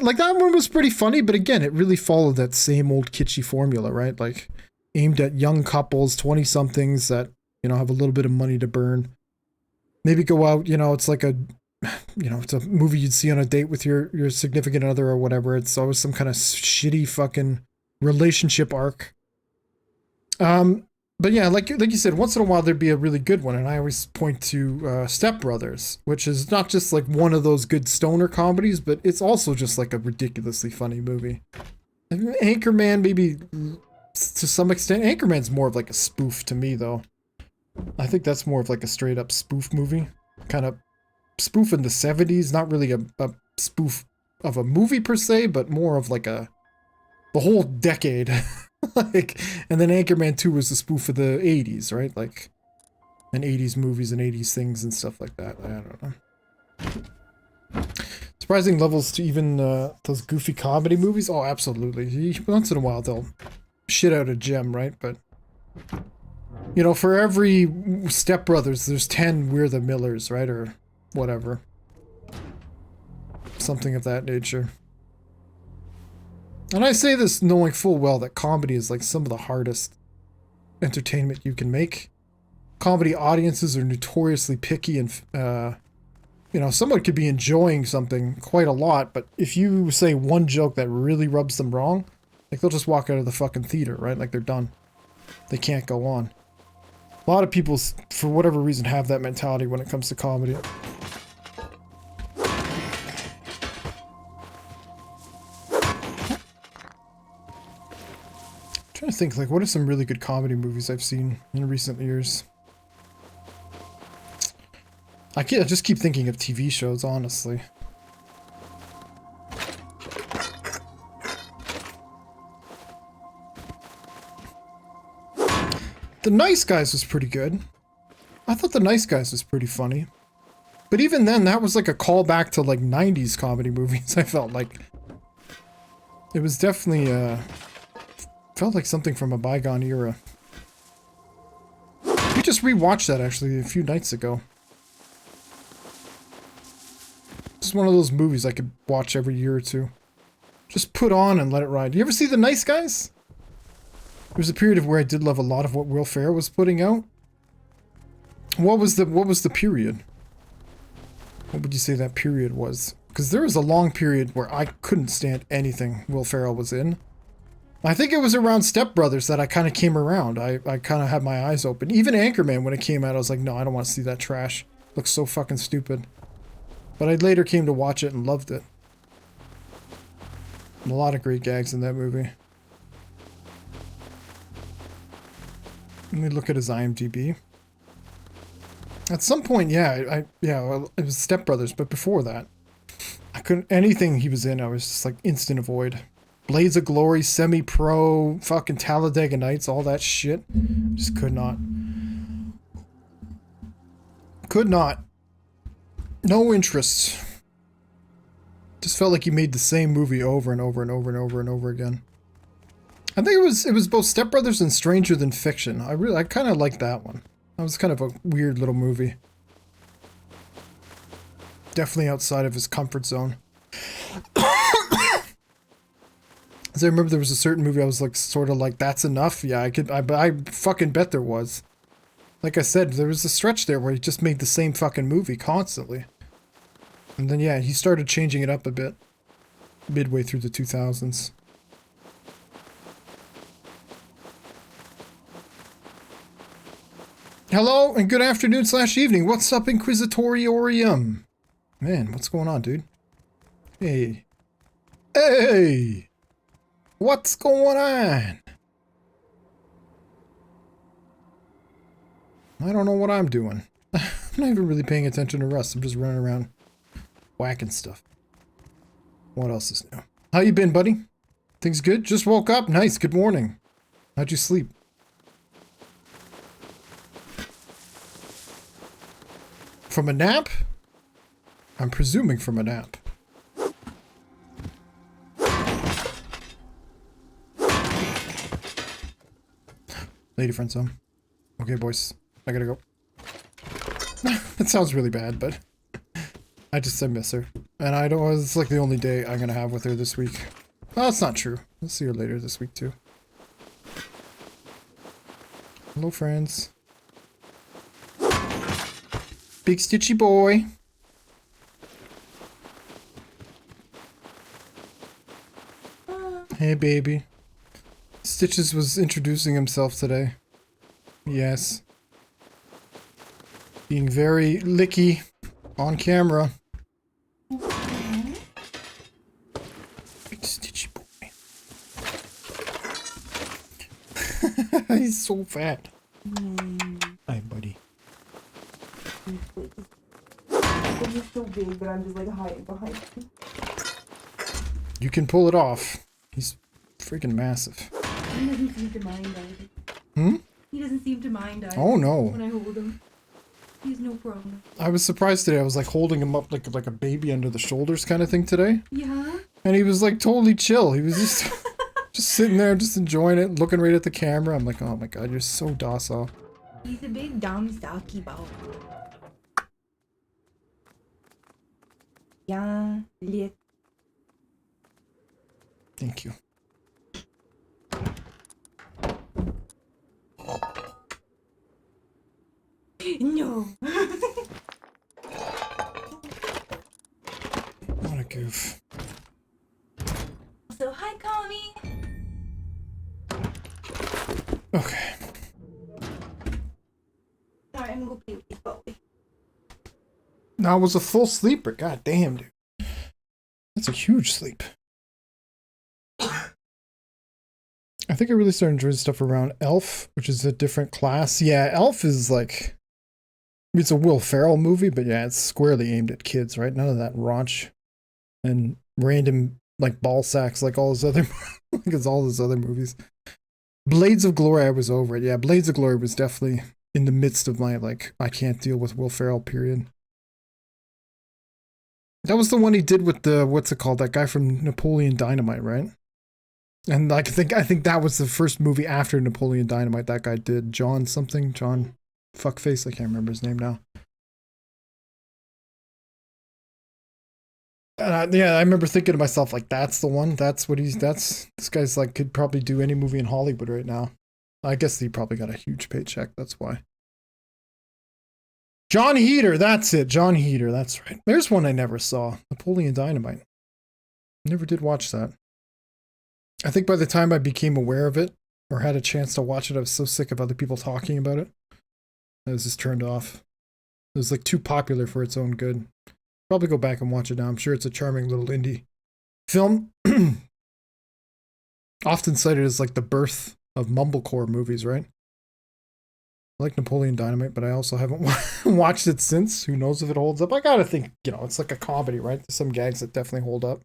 like that one was pretty funny, but again, it really followed that same old kitschy formula, right? Like aimed at young couples, 20-somethings that, you know, have a little bit of money to burn. Maybe go out, you know, it's like a, you know, it's a movie you'd see on a date with your significant other or whatever. It's always some kind of shitty fucking relationship arc. But yeah, like you said, once in a while there'd be a really good one, and I always point to Step Brothers, which is not just like one of those good stoner comedies, but it's also just like a ridiculously funny movie. Anchorman, maybe to some extent. Anchorman's more of like a spoof to me, though. I think that's more of like a straight up spoof movie. Kind of spoof in the 70s, not really a spoof of a movie per se, but more of like the whole decade. Like, and then Anchorman 2 was the spoof of the 80s, right? Like, and 80s movies and 80s things and stuff like that. I don't know. Surprising levels to even those goofy comedy movies. Oh, absolutely. Once in a while they'll shit out a gem, right? But you know, for every Step Brothers, there's 10 We're the Millers, right? Or whatever. Something of that nature. And I say this knowing full well that comedy is like some of the hardest entertainment you can make. Comedy audiences are notoriously picky and, you know, someone could be enjoying something quite a lot, but if you say one joke that really rubs them wrong, like they'll just walk out of the fucking theater, right? Like they're done. They can't go on. A lot of people, for whatever reason, have that mentality when it comes to comedy. Trying to think, like, what are some really good comedy movies I've seen in recent years? I just keep thinking of TV shows, honestly. The Nice Guys was pretty good. I thought The Nice Guys was pretty funny. But even then, that was like a callback to like 90s comedy movies, I felt like. It was definitely, felt like something from a bygone era. We just rewatched that actually a few nights ago. It's one of those movies I could watch every year or two. Just put on and let it ride. You ever see The Nice Guys? There was a period of where I did love a lot of what Will Ferrell was putting out. What was the period? What would you say that period was? Because there was a long period where I couldn't stand anything Will Ferrell was in. I think it was around Step Brothers that I kind of came around. I kind of had my eyes open. Even Anchorman, when it came out, I was like, no, I don't want to see that trash. It looks so fucking stupid. But I later came to watch it and loved it. And a lot of great gags in that movie. Let me look at his IMDb. At some point, yeah, well, it was Step Brothers, but before that, I couldn't, anything he was in, I was just like instant avoid. Blades of Glory, Semi-Pro, fucking Talladega Nights, all that shit. Just could not. Could not. No interest. Just felt like he made the same movie over and over and over and over and over again. I think it was both Step Brothers and Stranger Than Fiction. I kind of liked that one. That was kind of a weird little movie. Definitely outside of his comfort zone. As I remember, there was a certain movie I was like, sort of like, that's enough. Yeah, I fucking bet there was. Like I said, there was a stretch there where he just made the same fucking movie constantly. And then, yeah, he started changing it up a bit. Midway through the 2000s. Hello and good afternoon / evening. What's up, Inquisitorium? Man, what's going on, dude? Hey. Hey! What's going on? I don't know what I'm doing. I'm not even really paying attention to Russ. I'm just running around whacking stuff. What else is new? How you been, buddy? Things good? Just woke up? Nice, good morning. How'd you sleep? From a nap? I'm presuming from a nap. Lady friend's home. Okay, boys. I gotta go. That sounds really bad, but I miss her. And I don't, it's like the only day I'm gonna have with her this week. Well, that's not true. I'll see her later this week, too. Hello, friends. Big Stitchy boy. Hey, baby. Stitches was introducing himself today. Yes. Being very licky on camera. Big stitchy boy. He's so fat. Hi, buddy.
He's so big, but I'm just like hiding behind him.
You can pull it off. He's freaking massive.
He doesn't seem to mind either.
Hmm?
He doesn't seem to mind either.
Oh no.
When I hold him. He's no problem.
I was surprised today. I was like holding him up like a baby under the shoulders kind of thing today.
Yeah?
And he was like totally chill. He was just just sitting there, just enjoying it, looking right at the camera. I'm like, oh my god, you're so docile.
He's a big dumb stocky bow. Yeah, lit.
Thank you.
No.
What a goof.
So, hi, Kami.
Okay.
Alright, I'm gonna go play with this boy.
Now I was a full sleeper. God damn, dude. That's a huge sleep. I think I really started enjoying stuff around Elf, which is a different class. Yeah, Elf is like... It's a Will Ferrell movie, but yeah, it's squarely aimed at kids, right? None of that raunch and random, like, ball sacks like all his other... like it's all his other movies. Blades of Glory, I was over it. Yeah, Blades of Glory was definitely in the midst of my, like, I can't deal with Will Ferrell period. That was the one he did with the, what's it called? That guy from Napoleon Dynamite, right? And like, I think that was the first movie after Napoleon Dynamite that guy did. John something? John Fuckface? I can't remember his name now. And yeah, I remember thinking to myself, like, that's the one. That's what he's, this guy's like, could probably do any movie in Hollywood right now. I guess he probably got a huge paycheck. That's why. John Heater, that's it. John Heater, that's right. There's one I never saw. Napoleon Dynamite. Never did watch that. I think by the time I became aware of it, or had a chance to watch it, I was so sick of other people talking about it. I was just turned off. It was like too popular for its own good. Probably go back and watch it now. I'm sure it's a charming little indie film. Often cited as like the birth of mumblecore movies, right? I like Napoleon Dynamite, but I also haven't watched it since. Who knows if it holds up? I gotta think, you know, it's like a comedy, right? There's some gags that definitely hold up.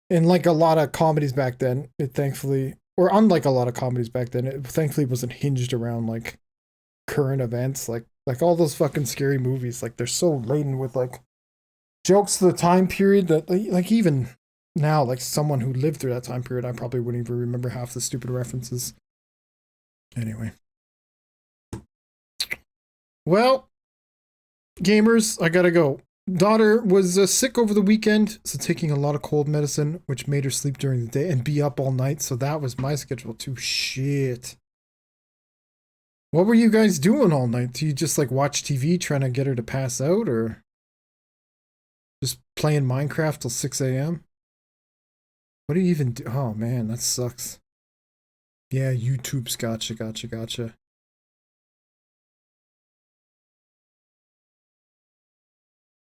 And like a lot of comedies back then, it thankfully, or unlike a lot of comedies back then, it thankfully wasn't hinged around like current events. Like all those fucking scary movies, like they're so laden with like jokes to the time period that like even now, like someone who lived through that time period, I probably wouldn't even remember half the stupid references. Anyway. Well, gamers, I gotta go. Daughter was sick over the weekend, so taking a lot of cold medicine, which made her sleep during the day and be up all night, so that was my schedule too. Shit. What were you guys doing all night? Do you just like watch TV trying to get her to pass out, or just playing Minecraft till 6 a.m.? What do you even do? Oh man, that sucks. Yeah, YouTube's gotcha.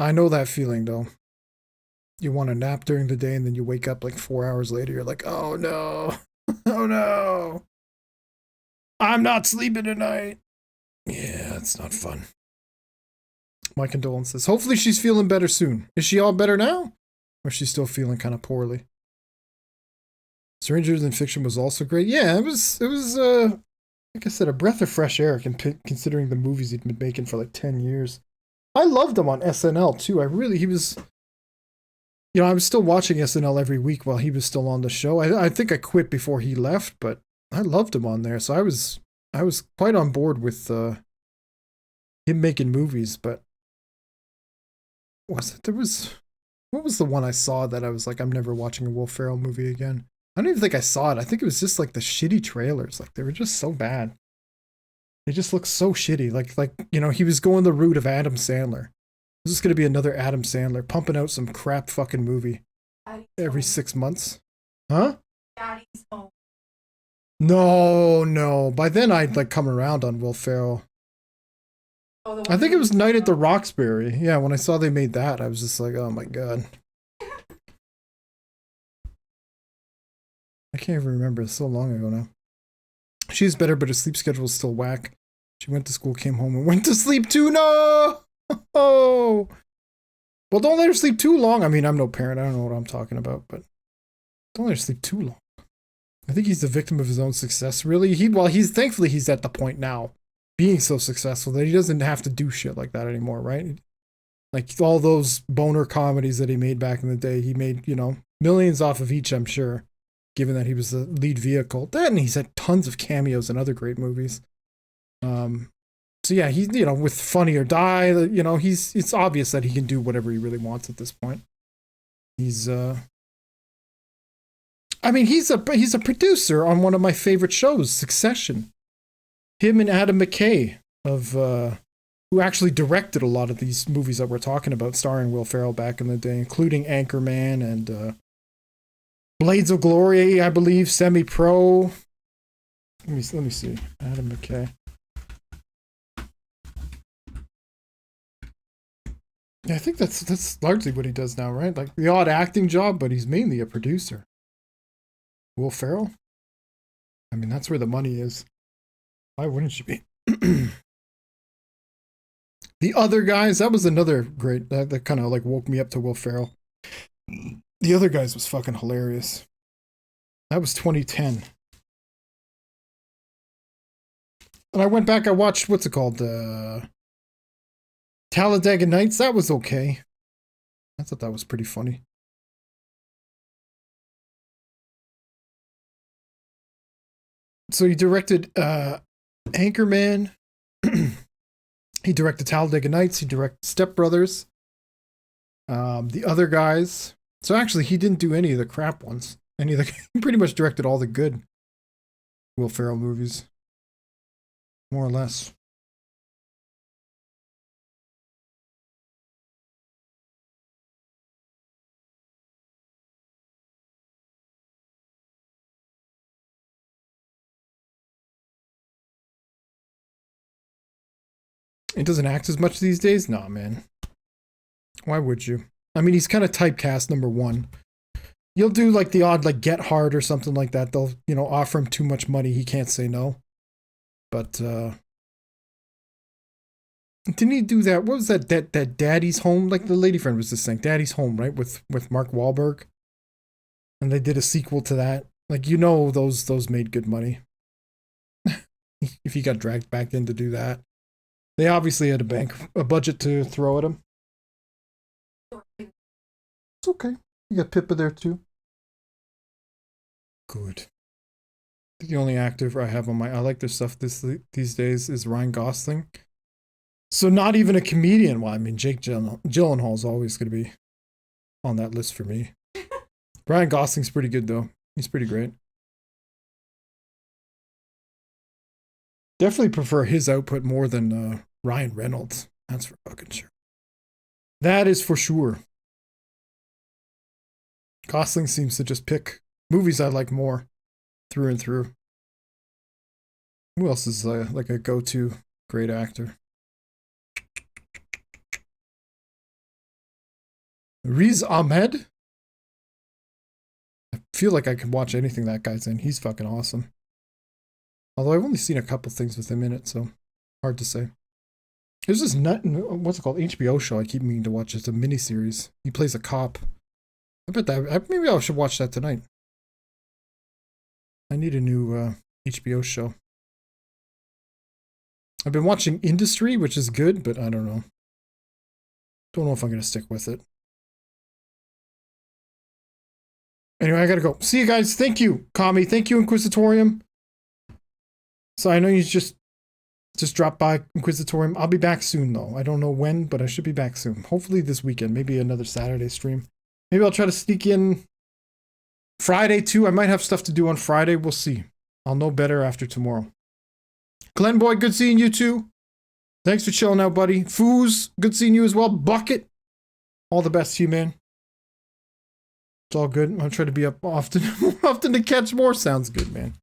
I know that feeling though. You want to nap during the day and then you wake up like 4 hours later. You're like, oh no, oh no, I'm not sleeping tonight. Yeah, it's not fun. My condolences. Hopefully she's feeling better soon. Is she all better now? Or is she still feeling kind of poorly? Strangers in Fiction was also great. Yeah, it was like I said, a breath of fresh air considering the movies he'd been making for like 10 years. I loved him on SNL too. He was, you know, I was still watching SNL every week while he was still on the show. I think I quit before he left, but I loved him on there. So I was quite on board with him making movies. But what was the one I saw that I was like, I'm never watching a Will Ferrell movie again? I don't even think I saw it. I think it was just like the shitty trailers. Like they were just so bad. They just look so shitty. Like you know, he was going the route of Adam Sandler. This is going to be another Adam Sandler pumping out some crap fucking movie every 6 months. Huh?
Daddy's home.
No, no. By then I'd like come around on Will Ferrell.
Oh, the one
I think it
that
was
you-
Night at the Roxbury. Yeah, when I saw they made that, I was just like, oh my god. I can't even remember. It's so long ago now. She's better, but her sleep schedule is still whack. She went to school, came home, and went to sleep too. No! Oh! Well, don't let her sleep too long. I mean, I'm no parent. I don't know what I'm talking about, but don't let her sleep too long. I think he's the victim of his own success, really. He's thankfully he's at the point now, being so successful that he doesn't have to do shit like that anymore, right? Like all those boner comedies that he made back in the day, he made, millions off of each, I'm sure, given that he was the lead vehicle. That and he's had tons of cameos in other great movies. So yeah, he's, with Funny or Die, it's obvious that he can do whatever he really wants at this point. He's he's a producer on one of my favorite shows, Succession. Him and Adam McKay who actually directed a lot of these movies that we're talking about, starring Will Ferrell back in the day, including Anchorman and Blades of Glory, I believe, Semi-Pro. Let me see. Adam McKay. Yeah, I think that's largely what he does now, right? Like the odd acting job, but he's mainly a producer. Will Ferrell? I mean, that's where the money is. Why wouldn't you be? The Other Guys, that was another great, that kind of like woke me up to Will Ferrell. The Other Guys was fucking hilarious. That was 2010. And I went back, I watched, what's it called? Talladega Nights, that was okay. I thought that was pretty funny. So he directed Anchorman. He directed Talladega Nights. He directed Step Brothers. The Other Guys. So actually, he didn't do any of the crap ones. He pretty much directed all the good Will Ferrell movies. More or less. He doesn't act as much these days? Nah, man. Why would you? I mean, he's kind of typecast, number one. You'll do like the odd like Get Hard or something like that. They'll, offer him too much money. He can't say no. But didn't he do that? What was that Daddy's Home? Like the lady friend was just saying, Daddy's Home, right? With Mark Wahlberg. And they did a sequel to that. Like, those made good money. If he got dragged back in to do that. They obviously had a budget to throw at him. It's okay. You got Pippa there too. Good. The only actor I have on I like their stuff these days is Ryan Gosling. So not even a comedian. Well, I mean, Jake Gyllenhaal is always going to be on that list for me. Ryan Gosling's pretty good though. He's pretty great. Definitely prefer his output more than Ryan Reynolds. That's for fucking sure. That is for sure. Gosling seems to just pick movies I like more through and through. Who else is like a go-to great actor? Riz Ahmed? I feel like I can watch anything that guy's in. He's fucking awesome. Although I've only seen a couple things with him in it, so hard to say. There's this what's it called? HBO show I keep meaning to watch. It's a miniseries. He plays a cop. I bet that maybe I should watch that tonight. I need a new HBO show. I've been watching Industry, which is good, but I don't know. Don't know if I'm gonna stick with it. Anyway, I gotta go. See you guys. Thank you, Kami. Thank you, Inquisitorium. So I know you just dropped by Inquisitorium. I'll be back soon, though. I don't know when, but I should be back soon. Hopefully this weekend. Maybe another Saturday stream. Maybe I'll try to sneak in Friday, too. I might have stuff to do on Friday. We'll see. I'll know better after tomorrow. Glenn Boy, good seeing you, too. Thanks for chilling out, buddy. Foos, good seeing you as well. Bucket, all the best to you, man. It's all good. I'll try to be up often, often to catch more. Sounds good, man.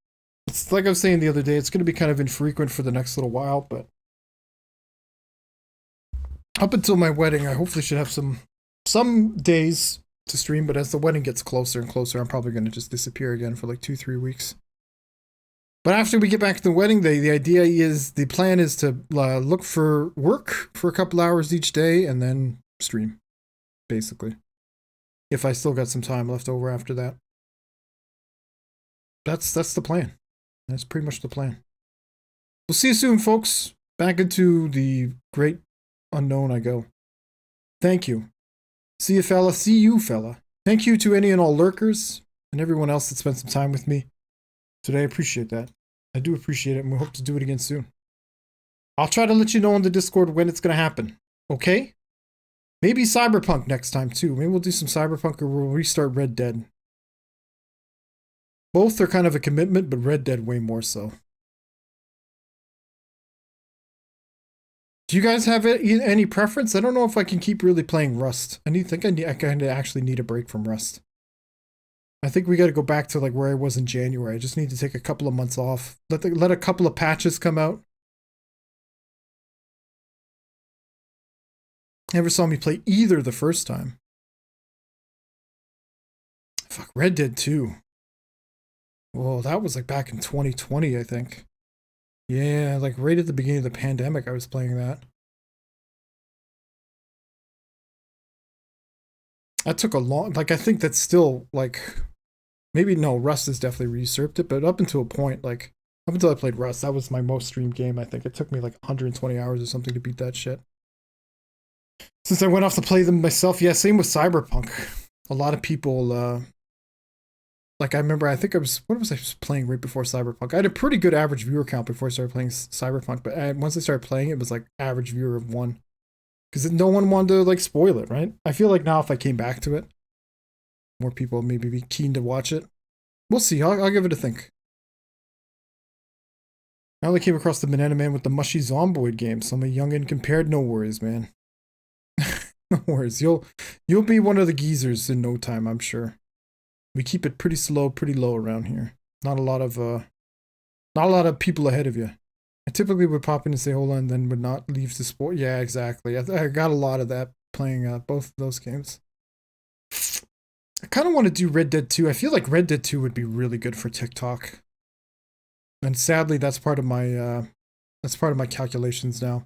It's like I was saying the other day, it's going to be kind of infrequent for the next little while, but up until my wedding, I hopefully should have some days to stream, but as the wedding gets closer and closer, I'm probably going to just disappear again for like 2-3 weeks. But after we get back to the wedding day, the plan is to look for work for a couple hours each day and then stream, basically. If I still got some time left over after that. That's the plan. That's pretty much the plan. We'll see you soon, folks. Back into the great unknown I go. Thank you. See you, fella. See you, fella. Thank you to any and all lurkers and everyone else that spent some time with me today. I appreciate that. I do appreciate it, and we hope to do it again soon. I'll try to let you know on the Discord when it's going to happen. Okay? Maybe Cyberpunk next time, too. Maybe we'll do some Cyberpunk or we'll restart Red Dead. Both are kind of a commitment, but Red Dead way more so. Do you guys have any preference? I don't know if I can keep really playing Rust. I kind of actually need a break from Rust. I think we got to go back to like where I was in January. I just need to take a couple of months off. Let a couple of patches come out. Never saw me play either the first time. Fuck, Red Dead 2. Whoa, that was like back in 2020, I think. Yeah, like right at the beginning of the pandemic, I was playing that. That took a long, like, I think that's still, like, maybe, no, Rust has definitely usurped it, but up until a point, like, up until I played Rust, that was my most streamed game, I think. It took me like 120 hours or something to beat that shit. Since I went off to play them myself, yeah, same with Cyberpunk. A lot of people, like, I remember, I think what was I playing right before Cyberpunk? I had a pretty good average viewer count before I started playing Cyberpunk, but once I started playing, it was like average viewer of 1. Because no one wanted to, like, spoil it, right? I feel like now if I came back to it, more people maybe be keen to watch it. We'll see. I'll give it a think. I only came across the Banana Man with the mushy Zomboid game, so I'm a youngin' compared. No worries, man. No worries. You'll be one of the geezers in no time, I'm sure. We keep it pretty slow, pretty low around here. Not a lot of people ahead of you. I typically would pop in and say hold on, then would not leave the sport. Yeah, exactly. I got a lot of that playing both of those games. I kind of want to do Red Dead 2. I feel like Red Dead 2 would be really good for TikTok. And sadly, that's part of my calculations now.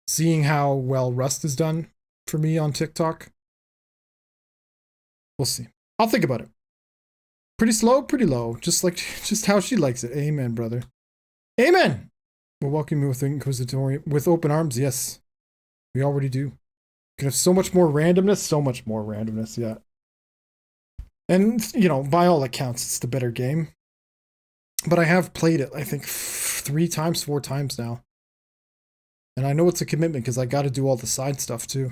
Seeing how well Rust is done for me on TikTok. We'll see. I'll think about it. Pretty slow, pretty low. Just how she likes it. Amen, brother. Amen! We'll welcome you with Inquisitorium with open arms, yes. We already do. Can have so much more randomness, yeah. And, you know, by all accounts, it's the better game. But I have played it, I think, 4 times now. And I know it's a commitment because I got to do all the side stuff too.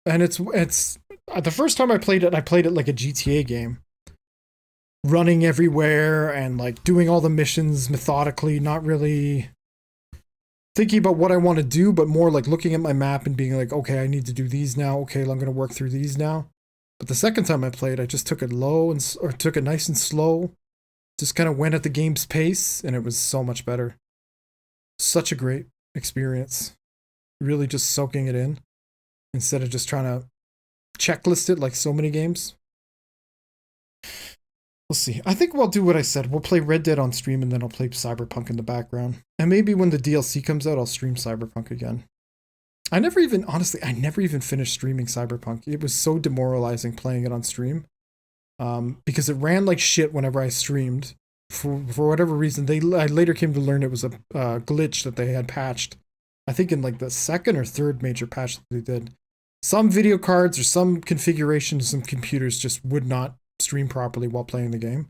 And it's the first time I played it like a GTA game. Running everywhere and like doing all the missions methodically, not really thinking about what I want to do, but more like looking at my map and being like, okay, I need to do these now. Okay, I'm going to work through these now. But the second time I played, I just took it took it nice and slow. Just kind of went at the game's pace, and it was so much better. Such a great experience. Really just soaking it in instead of just trying to checklist it like so many games. We'll see. I think we'll do what I said. We'll play Red Dead on stream, and then I'll play Cyberpunk in the background. And maybe when the DLC comes out, I'll stream Cyberpunk again. I never even finished streaming Cyberpunk. It was so demoralizing playing it on stream. Because it ran like shit whenever I streamed. For whatever reason, I later came to learn it was a glitch that they had patched. I think in like the second or third major patch that they did. Some video cards or some configurations, some computers just would not stream properly while playing the game.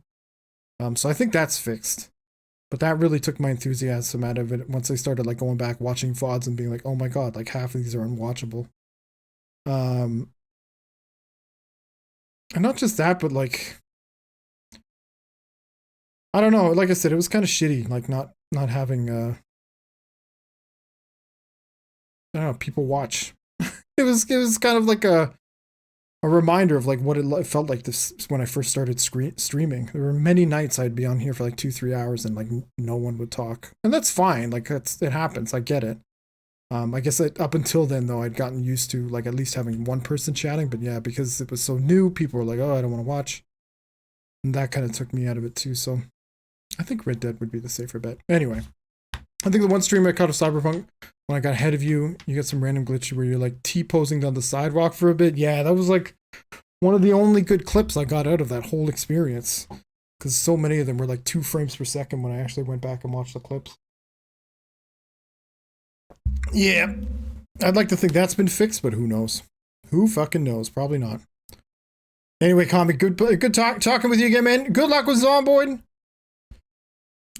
So I think that's fixed. But that really took my enthusiasm out of it once I started like going back watching VODs and being like, oh my god, like half of these are unwatchable. And not just that, but like, I don't know, like I said, it was kind of shitty, like not having I don't know, people watch. It was kind of like a reminder of like what it felt like this when I first started streaming. There were many nights I'd be on here for like 2-3 hours and like no one would talk, and that's fine. Like it happens. I get it. I guess that up until then though, I'd gotten used to like at least having one person chatting. But yeah, because it was so new, people were like, "Oh, I don't want to watch," and that kind of took me out of it too. So I think Red Dead would be the safer bet. Anyway, I think the one stream I caught of Cyberpunk, when I got ahead of you, you got some random glitch where you're like T-posing down the sidewalk for a bit. Yeah, that was like one of the only good clips I got out of that whole experience. Because so many of them were like 2 frames per second when I actually went back and watched the clips. Yeah, I'd like to think that's been fixed, but who knows? Who fucking knows? Probably not. Anyway, Comic, good talking with you again, man. Good luck with Zomboid.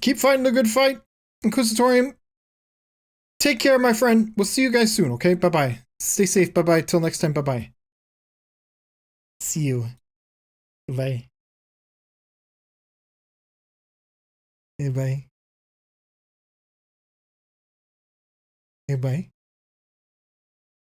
Keep fighting the good fight. Inquisitorium, take care, my friend. We'll see you guys soon, okay? Bye-bye. Stay safe. Bye-bye. Till next time. Bye-bye. See you. Bye. Bye. Bye.